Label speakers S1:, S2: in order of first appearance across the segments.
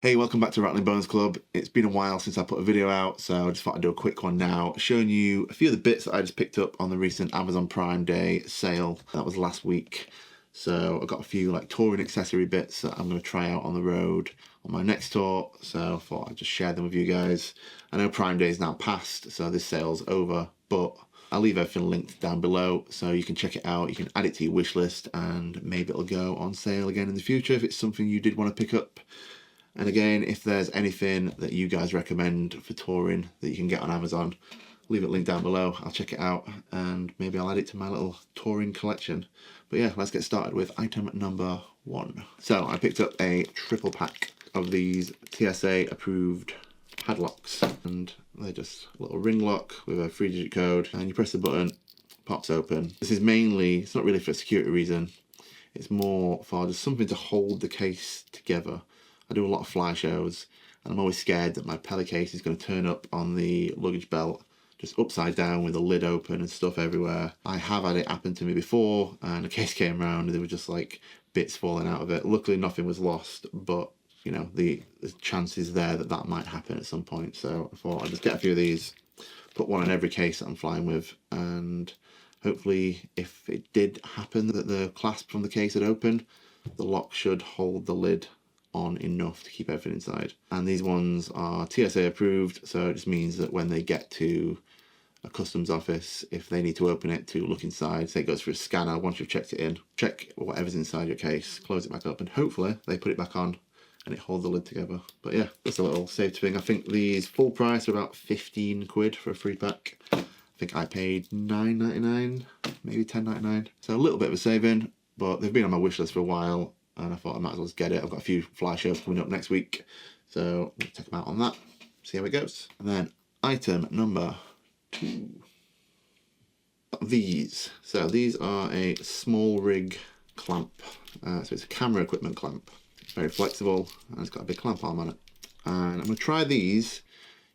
S1: Hey, welcome back to Rattling Bones Club. It's been a while since I put a video out, so I just thought I'd do a quick one now, showing you a few of the bits that I just picked up on the recent Amazon Prime Day sale. That was last week. So I've got a few like touring accessory bits that I'm going to try out on the road on my next tour, so I thought I'd just share them with you guys. I know Prime Day is now past, so this sale's over, but I'll leave everything linked down below so you can check it out. You can add it to your wish list and maybe it'll go on sale again in the future if it's something you did want to pick up. And again, if there's anything that you guys recommend for touring that you can get on Amazon, leave it linked down below. I'll check it out and maybe I'll add it to my little touring collection. But yeah, let's get started with item number 1. So I picked up a triple pack of these TSA approved padlocks, and they're just a little ring lock with a 3-digit code, and you press the button, pops open. This is mainly, it's not really for a security reason, it's more for just something to hold the case together. I do a lot of fly shows and I'm always scared that my pellet case is going to turn up on the luggage belt just upside down with the lid open and stuff everywhere. I have had it happen to me before and a case came around and there were just like bits falling out of it. Luckily nothing was lost, but you know, the chances there that that might happen at some point. So I thought I'd just get a few of these, put one on every case that I'm flying with, and hopefully if it did happen that the clasp from the case had opened, the lock should hold the lid on enough to keep everything inside. And these ones are TSA approved, so it just means that when they get to a customs office, if they need to open it to look inside, say it goes through a scanner, once you've checked it in, check whatever's inside your case, close it back up, and hopefully they put it back on and it holds the lid together. But yeah, that's a little saved thing. I think these full price are about 15 quid for a 3-pack. I think I paid $9.99, maybe $10.99. So a little bit of a saving, but they've been on my wish list for a while and I thought I might as well just get it. I've got a few fly shows coming up next week, so we'll check them out on that, see how it goes. And then item number 2. These. So these are a Smallrig clamp. So it's a camera equipment clamp. It's very flexible and it's got a big clamp arm on it. And I'm going to try these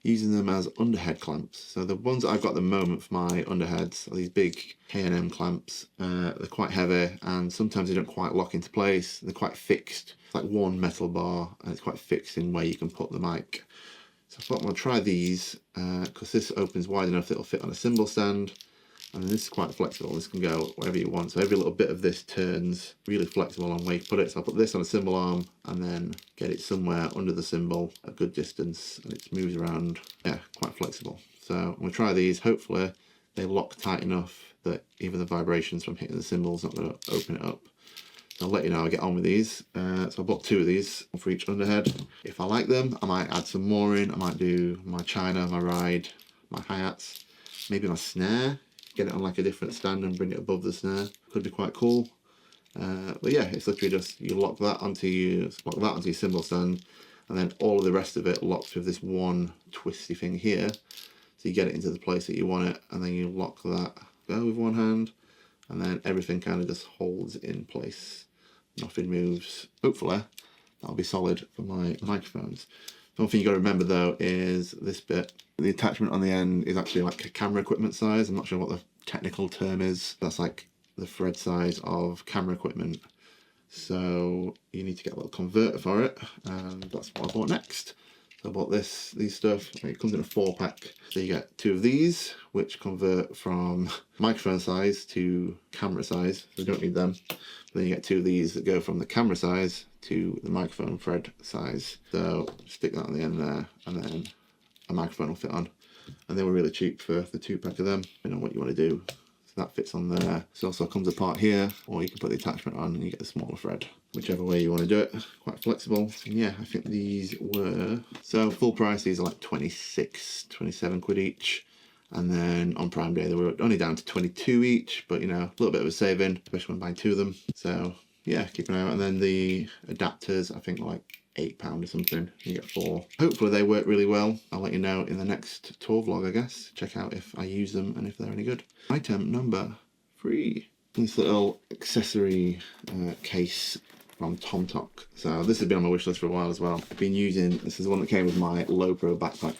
S1: using them as underhead clamps. So the ones that I've got at the moment for my underheads are these big K&M clamps. They're quite heavy and sometimes they don't quite lock into place. They're quite fixed. It's like one metal bar and it's quite fixed in where you can put the mic. So I thought I'm going to try these because this opens wide enough that it'll fit on a cymbal stand. And this is quite flexible. This can go wherever you want. So every little bit of this turns, really flexible on where you put it. So I'll put this on a cymbal arm and then get it somewhere under the cymbal, a good distance, and it moves around. Yeah, quite flexible. So I'm going to try these. Hopefully they lock tight enough that even the vibrations from hitting the cymbals not going to open it up. So I'll let you know how I get on with these. So I bought 2 of these, one for each underhead. If I like them, I might add some more in. I might do my china, my ride, my hi-hats, maybe my snare. Get it on like a different stand and bring it above the snare. Could be quite cool. But yeah, it's literally just you lock that onto your cymbal stand, and then all of the rest of it locks with this one twisty thing here. So you get it into the place that you want it, and then you lock that go with one hand, and then everything kind of just holds in place. Nothing moves. Hopefully that'll be solid for my microphones. One thing you got to remember though is this bit. The attachment on the end is actually like a camera equipment size. I'm not sure what the technical term is. That's like the thread size of camera equipment. So you need to get a little converter for it, and that's what I bought next. So I bought these stuff. It comes in a 4-pack. So you get 2 of these, which convert from microphone size to camera size. So you don't need them. Then you get 2 of these that go from the camera size to the microphone thread size. So stick that on the end there, and then a microphone will fit on. And they were really cheap for the 2-pack of them, depending on what you want to do. So that fits on there. This also comes apart here, or you can put the attachment on and you get the smaller thread. Whichever way you want to do it, quite flexible. And yeah, I think these were, so full price, these are like 26, 27 quid each. And then on Prime Day, they were only down to 22 each, but you know, a little bit of a saving, especially when buying 2 of them. So yeah, keep an eye out. And then the adapters, I think like £8 or something. You get 4. Hopefully they work really well. I'll let you know in the next tour vlog, I guess. Check out if I use them and if they're any good. Item number 3. This little accessory case from TomToc. So this has been on my wish list for a while as well. I've been using, this is the one that came with my low pro backpack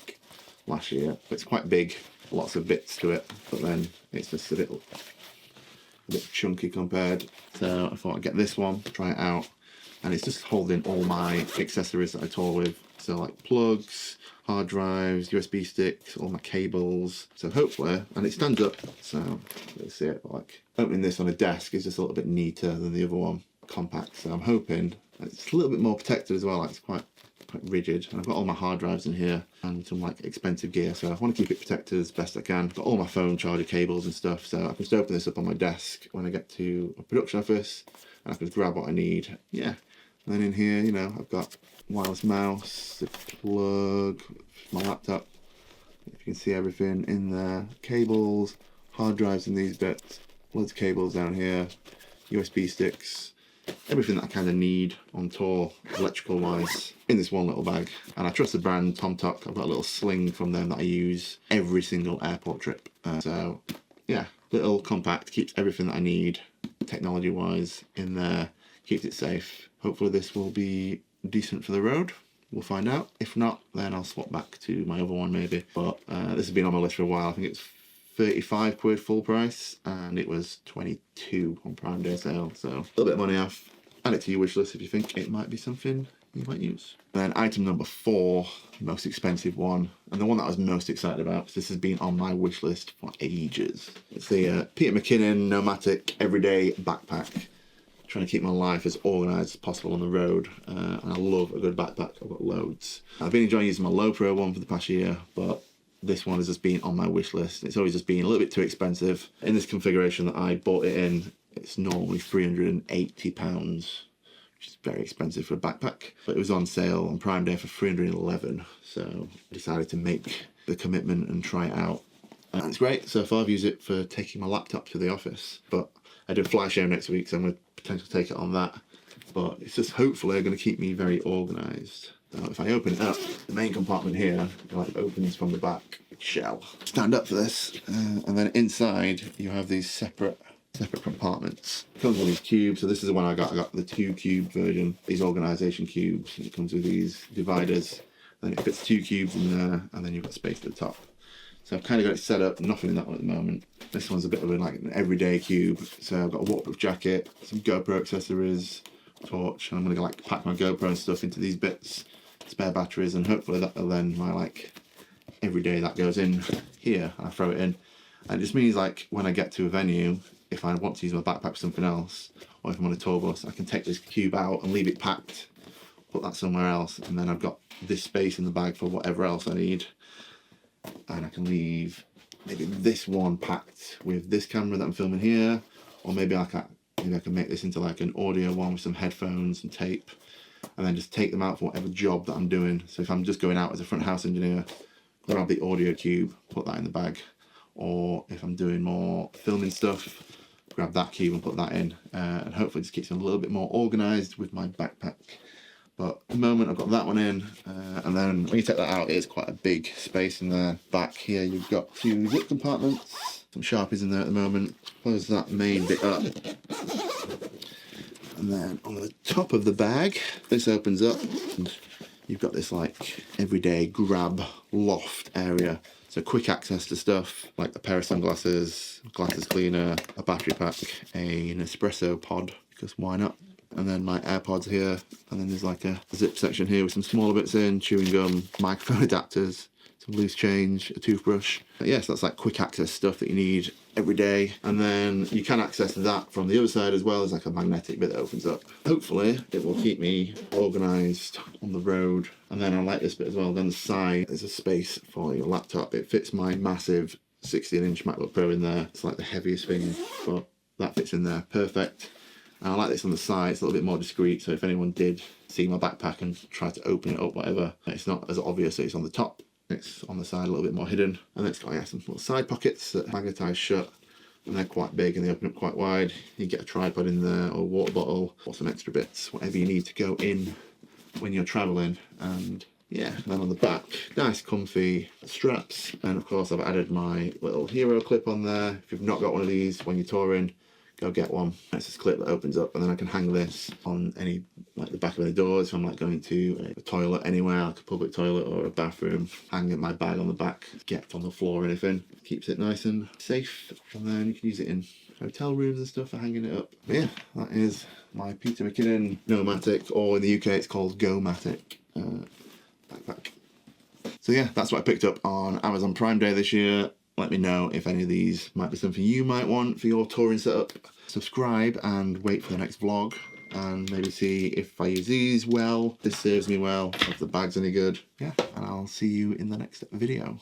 S1: last year. It's quite big, lots of bits to it, but then it's just a bit chunky compared. So I thought I'd get this one, try it out. and it's just holding all my accessories that I tour with. So like plugs, hard drives, USB sticks, all my cables. So hopefully, and it stands up, so let's see it. Like opening this on a desk is just a little bit neater than the other one, compact. So I'm hoping it's a little bit more protected as well. Like it's quite rigid, and I've got all my hard drives in here and some like expensive gear, so I want to keep it protected as best I can. Got all my phone charger cables and stuff, so I can just open this up on my desk when I get to a production office, and I can just grab what I need. Yeah, and then in here, you know, I've got wireless mouse, the plug, my laptop. If you can see everything in there, cables, hard drives in these bits, loads of cables down here, USB sticks. Everything that I kind of need on tour, electrical wise, in this one little bag. And I trust the brand TomToc. I've got a little sling from them that I use every single airport trip. So yeah, little compact, keeps everything that I need technology wise in there, keeps it safe. Hopefully this will be decent for the road. We'll find out. If not, then I'll swap back to my other one maybe. But this has been on my list for a while. I think it's 35 quid full price, and it was 22 on Prime Day sale, so a little bit of money off. Add it to your wish list if you think it might be something you might use. Then item number 4, most expensive one, and the one that I was most excited about, because this has been on my wish list for ages. It's the Peter Mckinnon Nomadic Everyday Backpack. Trying to keep my life as organised as possible on the road, and I love a good backpack. I've got loads. I've been enjoying using my low pro one for the past year, but this one has just been on my wish list. It's always just been a little bit too expensive. In this configuration that I bought it in, it's normally £380, which is very expensive for a backpack. But it was on sale on Prime Day for £311, so I decided to make the commitment and try it out. And it's great. So far I've used it for taking my laptop to the office, but I do a fly show next week, so I'm going to potentially take it on that. But it's just hopefully going to keep me very organised. So if I open it up, the main compartment here like opens from the back shell. Stand up for this, and then inside you have these separate compartments. It comes with these cubes, so this is the one I got. I got the 2 cube version, these organisation cubes. It comes with these dividers, then it fits 2 cubes in there, and then you've got space at the top. So I've kind of got it set up, nothing in that one at the moment. This one's a bit of like an everyday cube. So I've got a waterproof jacket, some GoPro accessories, torch, and I'm gonna like pack my GoPro and stuff into these bits, spare batteries, and hopefully that'll then my like every day that goes in here, and I throw it in. And it just means like when I get to a venue, if I want to use my backpack for something else, or if I'm on a tour bus, I can take this cube out and leave it packed, put that somewhere else, and then I've got this space in the bag for whatever else I need. And I can leave maybe this one packed with this camera that I'm filming here, or maybe I can make this into like an audio one with some headphones and tape, and then just take them out for whatever job that I'm doing. So if I'm just going out as a front house engineer, grab the audio cube, put that in the bag, or if I'm doing more filming stuff, grab that cube and put that in, and hopefully just keeps me a little bit more organised with my backpack. But at the moment I've got that one in, and then when you take that out, it's quite a big space in there. Back here you've got 2 zip compartments, some Sharpies in there at the moment. Close that main bit up, and then on the top of the bag, this opens up, and you've got this like everyday grab loft area. So quick access to stuff like a pair of sunglasses, glasses cleaner, a battery pack, an espresso pod, because why not? And then my AirPods here, and then there's like a zip section here with some smaller bits in, chewing gum, microphone adapters, some loose change, a toothbrush. But yes, that's like quick access stuff that you need every day. And then you can access that from the other side as well as like a magnetic bit that opens up. Hopefully it will keep me organised on the road. And then I like this bit as well. Down the side, there's a space for your laptop. It fits my massive 16-inch MacBook Pro in there. It's like the heaviest thing, but that fits in there perfect. And I like this on the side, it's a little bit more discreet, so if anyone did see my backpack and try to open it up, whatever, it's not as obvious that it's on the top. It's on the side a little bit more hidden. And then it's got some little side pockets that magnetise shut, and they're quite big and they open up quite wide. You get a tripod in there, or a water bottle, or some extra bits, whatever you need to go in when you're travelling. And yeah, then on the back, nice comfy straps. And of course I've added my little hero clip on there. If you've not got one of these when you're touring, go get one. It's this clip that opens up, and then I can hang this on any, like the back of the doors if I'm like going to a toilet anywhere, like a public toilet or a bathroom. Hang my bag on the back, get on the floor or anything. Keeps it nice and safe, and then you can use it in hotel rooms and stuff for hanging it up. But yeah, that is my Peter McKinnon Nomatic, or in the UK it's called Go-matic backpack. So yeah, that's what I picked up on Amazon Prime Day this year. Let me know if any of these might be something you might want for your touring setup. Subscribe and wait for the next vlog, and maybe see if I use these well, this serves me well, if the bag's any good. Yeah, and I'll see you in the next video.